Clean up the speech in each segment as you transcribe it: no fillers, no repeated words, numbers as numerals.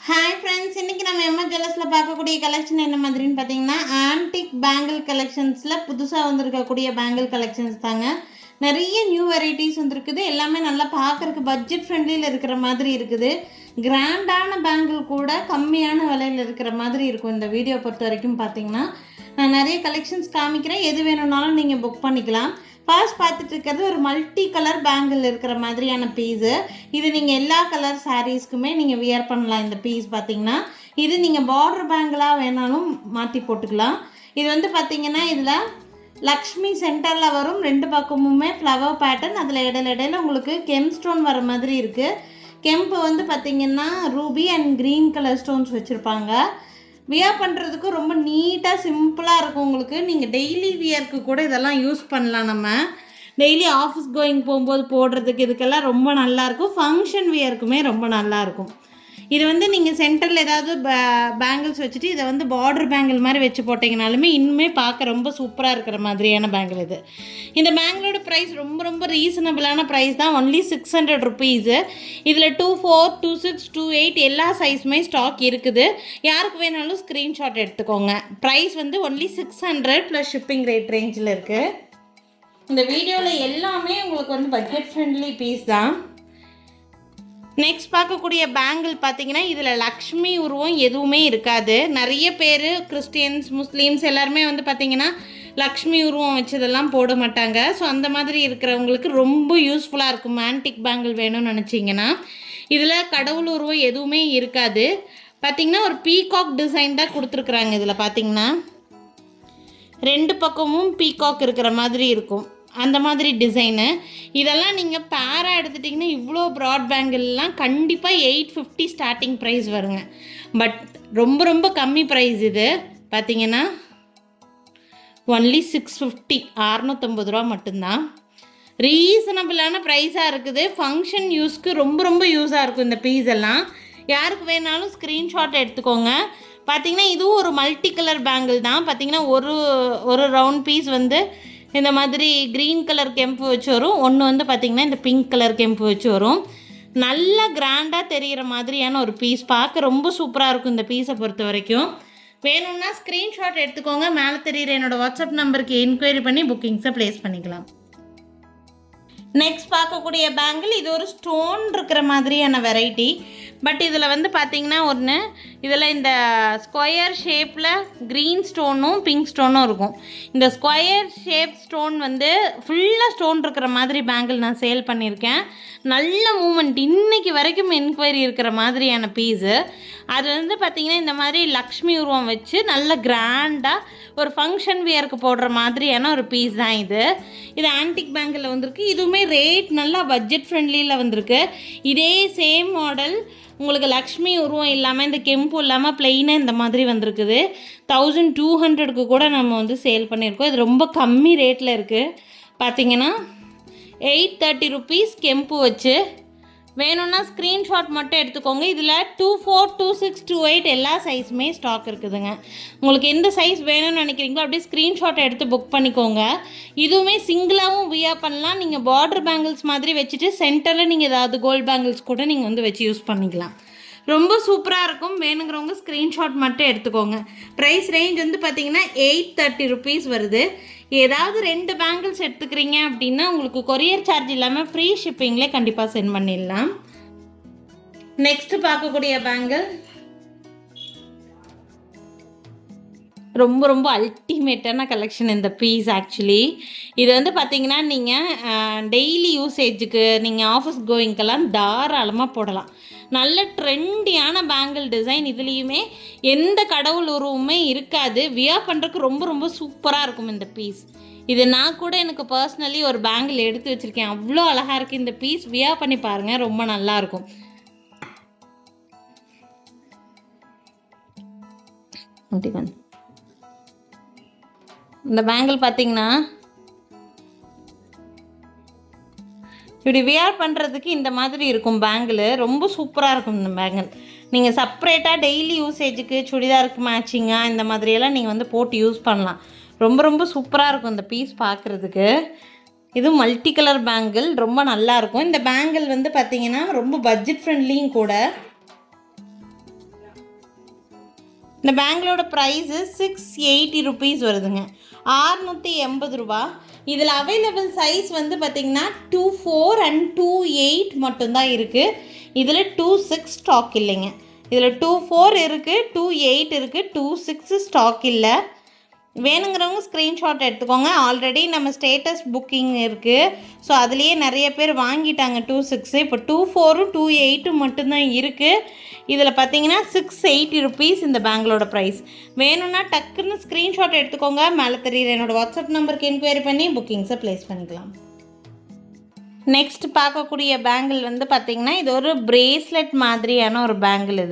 Hi friends, இன்றைக்கி நம்ம எம்மா ஜுவல்லர்ஸில் பார்க்கக்கூடிய கலெக்ஷன் என்ன மாதிரின்னு பார்த்தீங்கன்னா ஆன்டிக் பேங்கிள் கலெக்ஷன்ஸில் புதுசாக வந்திருக்கக்கூடிய பேங்கிள் கலெக்ஷன்ஸ் தாங்க. நிறைய நியூ வெரைட்டிஸ் வந்துருக்குது. எல்லாமே நல்லா பார்க்குறக்கு பட்ஜெட் ஃப்ரெண்ட்லியில் இருக்கிற மாதிரி இருக்குது. கிராண்டான பேங்கிள் கூட கம்மியான விலையில் இருக்கிற மாதிரி இருக்கும். இந்த வீடியோ பொறுத்த வரைக்கும் பார்த்தீங்கன்னா நான் நிறைய கலெக்ஷன்ஸ் காமிக்கிறேன். எது வேணும்னாலும் நீங்கள் புக் பண்ணிக்கலாம். ஃபர்ஸ்ட் பார்த்துட்டு இருக்கிறது ஒரு மல்டி கலர் பேங்கிள் இருக்கிற மாதிரியான பீஸு. இது நீங்கள் எல்லா கலர் சாரீஸ்க்குமே நீங்கள் வியர் பண்ணலாம். இந்த பீஸ் பார்த்தீங்கன்னா இது நீங்கள் பார்டர் பேங்கிளாக வேணாலும் மாற்றி போட்டுக்கலாம். இது வந்து பார்த்தீங்கன்னா இதில் லக்ஷ்மி சென்டரில் வரும். ரெண்டு பக்கமுமே ஃப்ளவர் பேட்டர்ன். அதில் இடையில உங்களுக்கு கெம் ஸ்டோன் வர மாதிரி இருக்குது. கெம்பு வந்து பார்த்திங்கன்னா Ruby and green colour stones வச்சுருப்பாங்க. வியர் பண்ணுறதுக்கு ரொம்ப நீட்டாக சிம்பிளாக இருக்கும். உங்களுக்கு நீங்கள் டெய்லி வியருக்கு கூட இதெல்லாம் யூஸ் பண்ணலாம். நம்ம டெய்லி ஆஃபீஸ் கோயிங் போகும்போது போடுறதுக்கு இதுக்கெல்லாம் ரொம்ப நல்லாயிருக்கும். ஃபங்க்ஷன் வியருக்குமே ரொம்ப நல்லாயிருக்கும். இது வந்து நீங்கள் சென்டரில் ஏதாவது பேங்கிள்ஸ் வச்சுட்டு இதை வந்து பார்டர் பேங்கிள் மாதிரி வச்சு போட்டிங்கனாலுமே இன்னுமே பார்க்க ரொம்ப சூப்பராக இருக்கிற மாதிரியான பேங்கிள் இது. இந்த பேங்கிளோட ப்ரைஸ் ரொம்ப ரொம்ப ரீசனபிளான ப்ரைஸ் தான். Only 600 rupees. இதில் 24, 26, 28 எல்லா சைஸுமே ஸ்டாக் இருக்குது. யாருக்கு வேணாலும் ஸ்க்ரீன்ஷாட் எடுத்துக்கோங்க. ப்ரைஸ் வந்து ஒன்லி 600 ப்ளஸ் ஷிப்பிங் ரேட் ரேஞ்சில் இருக்குது. இந்த வீடியோவில் எல்லாமே உங்களுக்கு வந்து பட்ஜெட் ஃப்ரெண்ட்லி பீஸ் தான். நெக்ஸ்ட் பார்க்கக்கூடிய பேங்கிள் பார்த்தீங்கன்னா இதில் லக்ஷ்மி உருவம் எதுவுமே இருக்காது. நிறைய பேர் கிறிஸ்டியன்ஸ், முஸ்லீம்ஸ் எல்லாருமே வந்து பார்த்திங்கன்னா லக்ஷ்மி உருவம் வச்சதெல்லாம் போட மாட்டாங்க. ஸோ அந்த மாதிரி இருக்கிறவங்களுக்கு ரொம்ப யூஸ்ஃபுல்லாக இருக்கும். ஆன்டிக் பேங்கிள் வேணும்னு நினச்சிங்கன்னா இதில் கடவுள் உருவம் எதுவுமே இருக்காது. பார்த்திங்கன்னா ஒரு பீகாக் டிசைன் தான் கொடுத்துருக்குறாங்க. இதில் பார்த்திங்கன்னா ரெண்டு பக்கமும் பீகாக் இருக்கிற மாதிரி இருக்கும். அந்த மாதிரி டிசைனு. இதெல்லாம் நீங்கள் பேராக எடுத்துட்டிங்கன்னா இவ்வளோ ப்ராட் பேங்கிள்லாம் கண்டிப்பாக 850 ஸ்டார்டிங் ப்ரைஸ் வருங்க. பட் ரொம்ப ரொம்ப கம்மி ப்ரைஸ் இது. பார்த்திங்கன்னா ஒன்லி 650, 650 ரூபா மட்டும்தான். ரீசனபிளான ப்ரைஸாக இருக்குது. ஃபங்க்ஷன் யூஸ்க்கு ரொம்ப ரொம்ப யூஸாக இருக்கும் இந்த பீஸ் எல்லாம். யாருக்கு வேணாலும் ஸ்க்ரீன்ஷாட் எடுத்துக்கோங்க. பார்த்திங்கன்னா இதுவும் ஒரு மல்டி கலர் பேங்கிள் தான். பார்த்திங்கன்னா ஒரு ரவுண்ட் பீஸ் வந்து இந்த மாதிரி க்ரீன் கலர் கெம்பு வச்சு வரும். ஒன்று வந்து பார்த்திங்கன்னா இந்த பிங்க் கலர் கெம்பு வச்சு வரும். நல்லா கிராண்டாக தெரிகிற மாதிரியான ஒரு பீஸ். பார்க்க ரொம்ப சூப்பராக இருக்கும் இந்த பீஸை பொறுத்த வரைக்கும். வேணும்னா ஸ்க்ரீன்ஷாட் எடுத்துக்கோங்க. மேலே தெரிகிற என்னோடய வாட்ஸ்அப் நம்பருக்கு என்கொயரி பண்ணி புக்கிங்ஸை ப்ளேஸ் பண்ணிக்கலாம். நெக்ஸ்ட் பார்க்கக்கூடிய பேங்கிள் இது ஒரு ஸ்டோன் இருக்கிற மாதிரியான வெரைட்டி. பட் இதில் வந்து பார்த்திங்கன்னா ஒன்று, இதில் இந்த ஸ்கொயர் ஷேப்பில் க்ரீன் ஸ்டோனும் பிங்க் ஸ்டோனும் இருக்கும். இந்த ஸ்கொயர் ஷேப் ஸ்டோன் வந்து ஃபுல்லாக ஸ்டோன் இருக்கிற மாதிரி பேங்கிள் நான் சேல் பண்ணியிருக்கேன். நல்ல மூமெண்ட். இன்றைக்கி வரைக்கும் என்கொயரி இருக்கிற மாதிரியான பீஸு. அது வந்து பார்த்திங்கன்னா இந்த மாதிரி லக்ஷ்மி உருவம் வச்சு நல்ல கிராண்டாக ஒரு ஃபங்க்ஷன் வியருக்கு போடுற மாதிரியான ஒரு பீஸ் தான் இது. இது ஆன்டிக் பேங்கில் வந்திருக்கு. இதுவுமே ரேட் நல்லா பட்ஜெட் ஃப்ரெண்ட்லியில் வந்திருக்கு. இதே சேம் மாடல் உங்களுக்கு லக்ஷ்மி உருவம் இல்லாமல் இந்த கெம்பு இல்லாமல் ப்ளெயினாக இந்த மாதிரி வந்திருக்குது. 1200க்கு கூட நம்ம வந்து சேல் பண்ணியிருக்கோம். இது ரொம்ப கம்மி ரேட்டில் இருக்குது. பார்த்திங்கன்னா 830 ருபீஸ் கெம்பு வச்சு. வேணும்னா ஸ்க்ரீன்ஷாட் மட்டும் எடுத்துக்கோங்க. இதில் 24, 26, 28 எல்லா சைஸுமே ஸ்டாக் இருக்குதுங்க. உங்களுக்கு எந்த சைஸ் வேணும்னு நினைக்கிறீங்களோ அப்படியே ஸ்க்ரீன்ஷாட் எடுத்து புக் பண்ணிக்கோங்க. இதுவுமே சிங்கிளாகவும் வியர் பண்ணலாம். நீங்கள் பார்டர் பேங்கிள்ஸ் மாதிரி வச்சுட்டு சென்டரில் நீங்கள் ஏதாவது கோல்டு பேங்கிள்ஸ் கூட நீங்கள் வந்து வச்சு யூஸ் பண்ணிக்கலாம். ரொம்ப சூப்பராக இருக்கும். வேணுங்கிறவங்க ஸ்க்ரீன்ஷாட் மட்டும் எடுத்துக்கோங்க. ப்ரைஸ் ரேஞ்ச் வந்து பார்த்திங்கன்னா 830 ருபீஸ் வருது. ஏதாவது 2 பேங்கிள்ஸ் எடுத்துக்கிறீங்க அப்படின்னா உங்களுக்கு கொரியர் சார்ஜ் இல்லாமல் ஃப்ரீ ஷிப்பிங்லேயே கண்டிப்பாக சென்ட் பண்ணிடலாம். நெக்ஸ்ட்டு பார்க்கக்கூடிய பேங்கிள் ரொம்ப ரொம்ப அல்டிமேட்டான கலெக்ஷன் இந்த பீஸ். ஆக்சுவலி இது வந்து பார்த்திங்கன்னா நீங்கள் டெய்லி யூசேஜுக்கு நீங்கள் ஆஃபீஸ் கோயிங்கெல்லாம் தாராளமாக போடலாம். நல்ல ட்ரெண்டியான பேங்கிள் டிசைன். இதுலேயுமே எந்த கடவுள் உருவமே இருக்காது. வியர் பண்ணுறதுக்கு ரொம்ப ரொம்ப சூப்பராக இருக்கும் இந்த பீஸ். இது நான் கூட எனக்கு பர்சனலி ஒரு பேங்கிள் எடுத்து வச்சுருக்கேன். அவ்வளோ அழகாக இருக்குது இந்த பீஸ். வியர் பண்ணி பாருங்கள், ரொம்ப நல்லாயிருக்கும். இந்த பேங்கிள் பார்த்திங்கன்னா இப்படி வியர் பண்ணுறதுக்கு இந்த மாதிரி இருக்கும் பேங்கிள். ரொம்ப சூப்பராக இருக்கும் இந்த பேங்கிள். நீங்கள் செப்ரேட்டாக டெய்லி யூசேஜுக்கு சுடிதாருக்கு மேட்சிங்காக இந்த மாதிரியெல்லாம் நீங்கள் வந்து போட்டு யூஸ் பண்ணலாம். ரொம்ப ரொம்ப சூப்பராக இருக்கும் இந்த பீஸ் பார்க்குறதுக்கு. இது மல்டி கலர் பேங்கிள். ரொம்ப நல்லாயிருக்கும். இந்த பேங்கிள் வந்து பார்த்திங்கன்னா ரொம்ப பட்ஜெட் ஃப்ரெண்ட்லியும் கூட. இந்த பேங்கிளோட ப்ரைஸு 680 ருபீஸ் வருதுங்க, 680 ரூபா. இதில் அவைலபிள் சைஸ் வந்து பார்த்திங்கன்னா 24 and 28 மட்டும்தான் இருக்குது. இதில் 26 ஸ்டாக் இல்லைங்க. இதில் 24 இருக்குது, 28 இருக்குது, 26 ஸ்டாக் இல்லை. வேணுங்கிறவங்க ஸ்க்ரீன்ஷாட் எடுத்துக்கோங்க. ஆல்ரெடி நம்ம ஸ்டேட்டஸ் புக்கிங் இருக்குது. ஸோ அதுலேயே நிறைய பேர் வாங்கிட்டாங்க 26. இப்போ 24ம் 28ம் மட்டும்தான் இருக்குது. இதில் பார்த்தீங்கன்னா 680 ருபீஸ் இந்த பேங்கிளோட ப்ரைஸ். வேணும்னா டக்குன்னு ஸ்க்ரீன்ஷாட் எடுத்துக்கோங்க. மேலே தெரியுற என்னோடய வாட்ஸ்அப் நம்பருக்கு என்கொயரி பண்ணி புக்கிங்ஸை ப்ளேஸ் பண்ணிக்கலாம். நெக்ஸ்ட் பார்க்கக்கூடிய பேங்கிள் வந்து பார்த்திங்கன்னா இது ஒரு பிரேஸ்லெட் மாதிரியான ஒரு பேங்கிள்.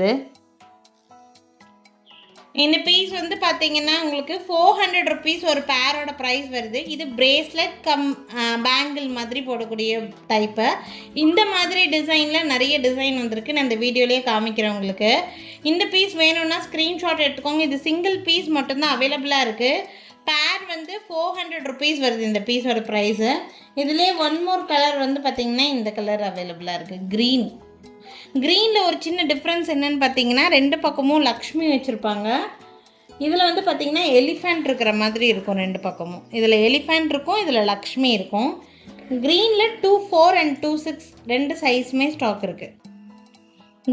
இந்த பீஸ் வந்து பார்த்திங்கன்னா உங்களுக்கு 400 ருபீஸ் ஒரு பேரோட ப்ரைஸ் வருது. இது பிரேஸ்லெட் பேங்கிள் மாதிரி போடக்கூடிய டைப்பு. இந்த மாதிரி டிசைனில் நிறைய டிசைன் வந்திருக்கு. நான் இந்த வீடியோலேயே காமிக்கிறேன் உங்களுக்கு. இந்த பீஸ் வேணும்னா ஸ்க்ரீன்ஷாட் எடுத்துக்கோங்க. இது சிங்கிள் பீஸ் மட்டும்தான் அவைலபிளாக இருக்குது. பேர் வந்து 400 ருபீஸ் வருது இந்த பீஸோட ப்ரைஸு. இதிலே ஒன் மோர் கலர் வந்து பார்த்திங்கன்னா இந்த கலர் அவைலபிளாக இருக்குது, க்ரீனில் ஒரு சின்ன டிஃப்ரென்ஸ் என்னென்னு பார்த்தீங்கன்னா 2 பக்கமும் லக்ஷ்மி வச்சுருப்பாங்க. இதில் வந்து பார்த்திங்கன்னா எலிஃபண்ட் இருக்கிற மாதிரி இருக்கும் 2 பக்கமும். இதில் எலிஃபண்ட் இருக்கும், இதில் லக்ஷ்மி இருக்கும். க்ரீனில் 24 and 26 2 சைஸுமே ஸ்டாக் இருக்குது.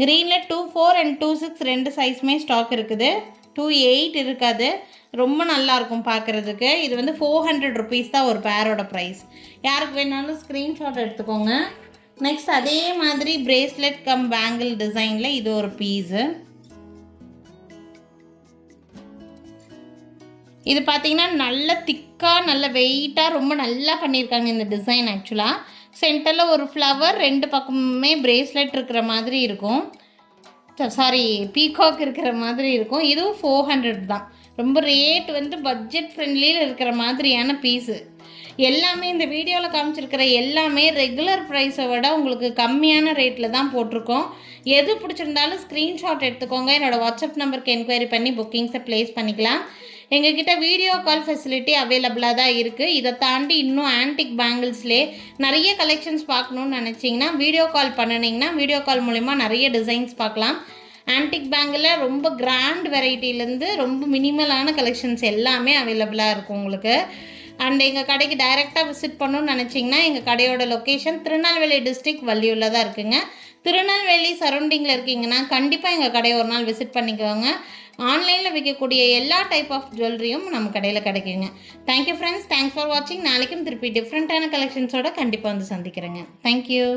க்ரீனில் 24 and 26 2 சைஸுமே ஸ்டாக் இருக்குது. 28 இருக்காது. ரொம்ப நல்லாயிருக்கும் பார்க்குறதுக்கு. இது வந்து 400 ருபீஸ் தான் ஒரு பேரோட ப்ரைஸ். யாருக்கு வேணாலும் ஸ்க்ரீன்ஷாட் எடுத்துக்கோங்க. நெக்ஸ்ட் அதே மாதிரி பிரேஸ்லெட் பேங்கிள் டிசைனில் இது ஒரு பீஸு. இது பார்த்தீங்கன்னா நல்ல திக்காக நல்ல வெயிட்டாக ரொம்ப நல்லா பண்ணியிருக்காங்க இந்த டிசைன். ஆக்சுவலாக சென்டரில் ஒரு ஃப்ளவர், 2 பக்கமுமே பிரேஸ்லெட் இருக்கிற மாதிரி இருக்கும். பீகாக் இருக்கிற மாதிரி இருக்கும். இதுவும் 400 தான். ரொம்ப ரேட் வந்து பட்ஜெட் ஃப்ரெண்ட்லியில் இருக்கிற மாதிரியான பீஸு. எல்லாமே இந்த வீடியோவில் காமிச்சிருக்கிற எல்லாமே ரெகுலர் ப்ரைஸை விட உங்களுக்கு கம்மியான ரேட்டில் தான் போட்டிருக்கோம். எது பிடிச்சிருந்தாலும் ஸ்க்ரீன்ஷாட் எடுத்துக்கோங்க. என்னோடய வாட்ஸ்அப் நம்பருக்கு என்கொயரி பண்ணி புக்கிங்ஸை ப்ளேஸ் பண்ணிக்கலாம். எங்ககிட்ட வீடியோ கால் ஃபெசிலிட்டி அவைலபிளாக தான் இருக்குது. இதை தாண்டி இன்னும் ஆன்டிக் பேங்கிள்ஸ்லேயே நிறைய கலெக்ஷன்ஸ் பார்க்கணுன்னு நினச்சிங்கன்னா வீடியோ கால் பண்ணினீங்கன்னா வீடியோ கால் மூலிமா நிறைய டிசைன்ஸ் பார்க்கலாம். ஆன்டிக் பேங்கில் ரொம்ப கிராண்ட் வெரைட்டிலேருந்து ரொம்ப மினிமலான கலெக்ஷன்ஸ் எல்லாமே அவைலபிளாக இருக்கும் உங்களுக்கு. அண்ட் எங்கள் கடைக்கு டைரெக்டாக விசிட் பண்ணணும்னு நினச்சிங்கன்னா எங்கள் கடையோட லொக்கேஷன் திருநெல்வேலி டிஸ்ட்ரிக்ட் வள்ளியூரில் தான் இருக்குங்க. திருநெல்வேலி சரௌண்டிங்கில் இருக்கீங்கன்னா கண்டிப்பாக எங்கள் கடையை ஒரு நாள் விசிட் பண்ணிக்கோங்க. ஆன்லைனில் விற்கக்கூடிய எல்லா டைப் ஆஃப் ஜுவல்லரியும் நம்ம கடையில் கிடைக்குங்க. தேங்க்யூ ஃப்ரெண்ட்ஸ், தேங்க்ஸ் ஃபார் வாட்சிங். நாளைக்கும் திருப்பி டிஃப்ரெண்ட்டான கலெக்ஷன்ஸோட கண்டிப்பாக வந்து சந்திக்கிறேங்க. தேங்க்யூ.